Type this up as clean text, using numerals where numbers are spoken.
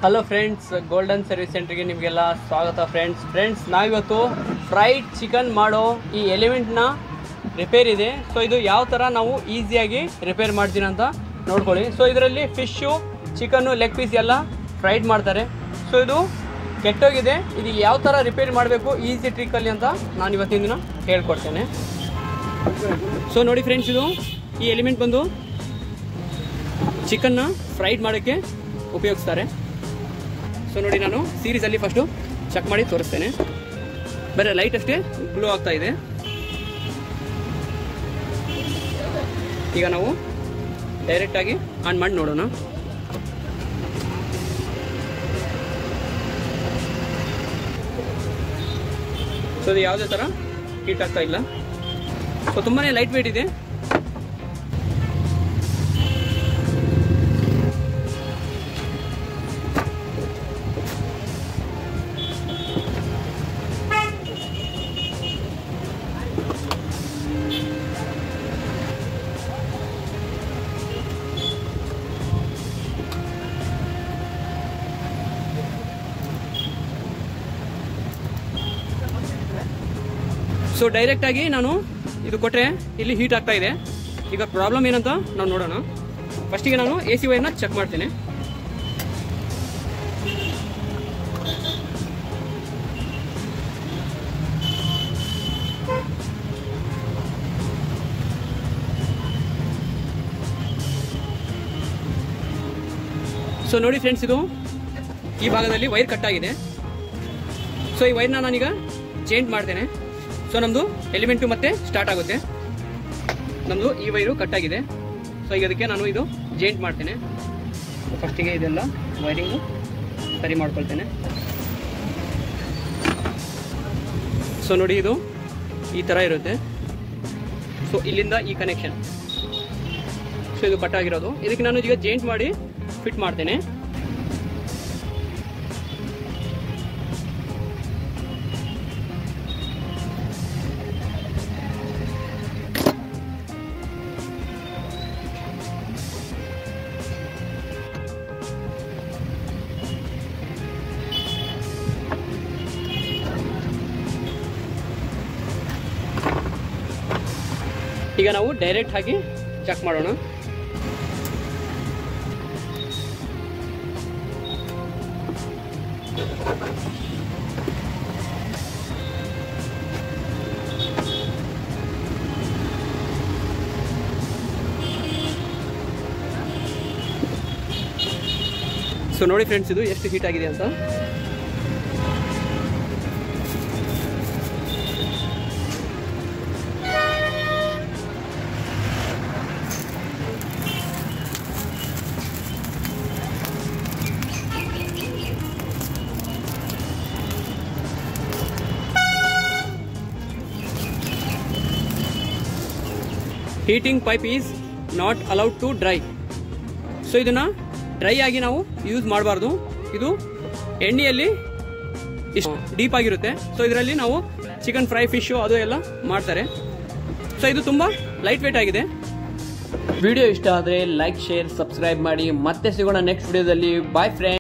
Hello friends, golden service ಸೆಂಟರ್ಗೆ ನಿಮಗೆಲ್ಲ ಸ್ವಾಗತ ಫ್ರೆಂಡ್ಸ್. ನಾವಿವತ್ತು ಫ್ರೈಡ್ ಚಿಕನ್ ಮಾಡೋ ಈ ಎಲಿಮೆಂಟ್ನ ರಿಪೇರ್ ಇದೆ. ಸೊ ಇದು ಯಾವ ಥರ ನಾವು ಈಸಿಯಾಗಿ ರಿಪೇರ್ ಮಾಡ್ತೀನಿ ಅಂತ ನೋಡ್ಕೊಳ್ಳಿ. ಸೊ ಇದರಲ್ಲಿ ಫಿಶ್ಶು, ಚಿಕನ್ನು, ಲೆಗ್ ಪೀಸ್ ಎಲ್ಲ ಫ್ರೈಡ್ ಮಾಡ್ತಾರೆ. ಸೊ ಇದು ಕೆಟ್ಟೋಗಿದೆ. ಇದು ಯಾವ ಥರ ರಿಪೇರ್ ಮಾಡಬೇಕು ಈಸಿ ಟ್ರಿಕ್ಕಲ್ಲಿ ಅಂತ ನಾನು ಇವತ್ತಿನ ದಿನ ಹೇಳ್ಕೊಡ್ತೇನೆ. ಸೊ ನೋಡಿ ಫ್ರೆಂಡ್ಸ್, ಇದು ಈ ಎಲಿಮೆಂಟ್ ಬಂದು ಚಿಕನ್ನ ಫ್ರೈಡ್ ಮಾಡೋಕ್ಕೆ ಉಪಯೋಗಿಸ್ತಾರೆ. ಸೊ ನೋಡಿ, ನಾನು ಸೀರೀಸಲ್ಲಿ ಫಸ್ಟು ಚೆಕ್ ಮಾಡಿ ತೋರಿಸ್ತೇನೆ. ಬರೀ ಲೈಟ್ ಅಷ್ಟೇ ಗ್ಲೋ ಆಗ್ತಾ ಇದೆ. ಈಗ ನಾವು ಡೈರೆಕ್ಟಾಗಿ ಆನ್ ಮಾಡಿ ನೋಡೋಣ. ಸೊ ಇದು ಯಾವುದೇ ಥರ ಹೀಟ್ ಆಗ್ತಾ ಇಲ್ಲ. ಸೊ ತುಂಬಾ ಲೈಟ್ ವೇಟ್ ಇದೆ. ಸೊ ಡೈರೆಕ್ಟಾಗಿ ನಾನು ಇದು ಕೊಟ್ಟರೆ ಇಲ್ಲಿ ಹೀಟ್ ಆಗ್ತಾ ಇದೆ. ಈಗ ಪ್ರಾಬ್ಲಮ್ ಏನಂತ ನಾವು ನೋಡೋಣ. ಫಸ್ಟಿಗೆ ನಾನು AC ವೈರ್ನ ಚೆಕ್ ಮಾಡ್ತೇನೆ. ಸೊ ನೋಡಿ ಫ್ರೆಂಡ್ಸ್, ಇದು ಈ ಭಾಗದಲ್ಲಿ ವೈರ್ ಕಟ್ ಆಗಿದೆ. ಸೊ ಈ ವೈರ್ನ ನಾನೀಗ ಚೇಂಜ್ ಮಾಡ್ತೇನೆ. ಸೊ ನಮ್ಮದು ಎಲಿಮೆಂಟು ಮತ್ತೆ ಸ್ಟಾರ್ಟ್ ಆಗುತ್ತೆ. ನಮ್ಮದು ಈ ವೈರು ಕಟ್ ಆಗಿದೆ. ಸೊ ಈಗ ಅದಕ್ಕೆ ನಾನು ಇದು ಜಾಯಿಂಟ್ ಮಾಡ್ತೇನೆ. ಫಸ್ಟಿಗೆ ಇದೆಲ್ಲ ವೈರಿಂಗು ಸರಿ ಮಾಡ್ಕೊಳ್ತೇನೆ. ಸೊ ನೋಡಿ, ಇದು ಈ ಥರ ಇರುತ್ತೆ. ಸೊ ಇಲ್ಲಿಂದ ಈ ಕನೆಕ್ಷನ್, ಸೊ ಇದು ಕಟ್ ಆಗಿರೋದು. ಇದಕ್ಕೆ ನಾನು ಈಗ ಜಾಯಿಂಟ್ ಮಾಡಿ ಫಿಟ್ ಮಾಡ್ತೇನೆ. ಈಗ ನಾವು ಡೈರೆಕ್ಟ್ ಆಗಿ ಚೆಕ್ ಮಾಡೋಣ. ಸೊ ನೋಡಿ ಫ್ರೆಂಡ್ಸ್, ಇದು ಎಷ್ಟು ಹೀಟ್ ಆಗಿದೆ ಅಂತ. Heating pipe is not allowed to dry. So ಇದನ್ನ ಡ್ರೈ ಆಗಿ ನಾವು ಯೂಸ್ ಮಾಡಬಾರ್ದು. ಇದು ಎಣ್ಣೆಯಲ್ಲಿ ಇಷ್ಟು ಡೀಪ್ ಆಗಿರುತ್ತೆ. ಸೊ ಇದರಲ್ಲಿ ನಾವು ಚಿಕನ್ ಫ್ರೈ, ಫಿಶು ಅದು ಎಲ್ಲ ಮಾಡ್ತಾರೆ. ಸೊ ಇದು ತುಂಬ ಲೈಟ್ ವೇಟ್ ಆಗಿದೆ. ವಿಡಿಯೋ ಇಷ್ಟ ಆದರೆ ಲೈಕ್, ಶೇರ್, ಸಬ್ಸ್ಕ್ರೈಬ್ ಮಾಡಿ. ಮತ್ತೆ ಸಿಗೋಣ ನೆಕ್ಸ್ಟ್ ವಿಡಿಯೋದಲ್ಲಿ. Bye friends.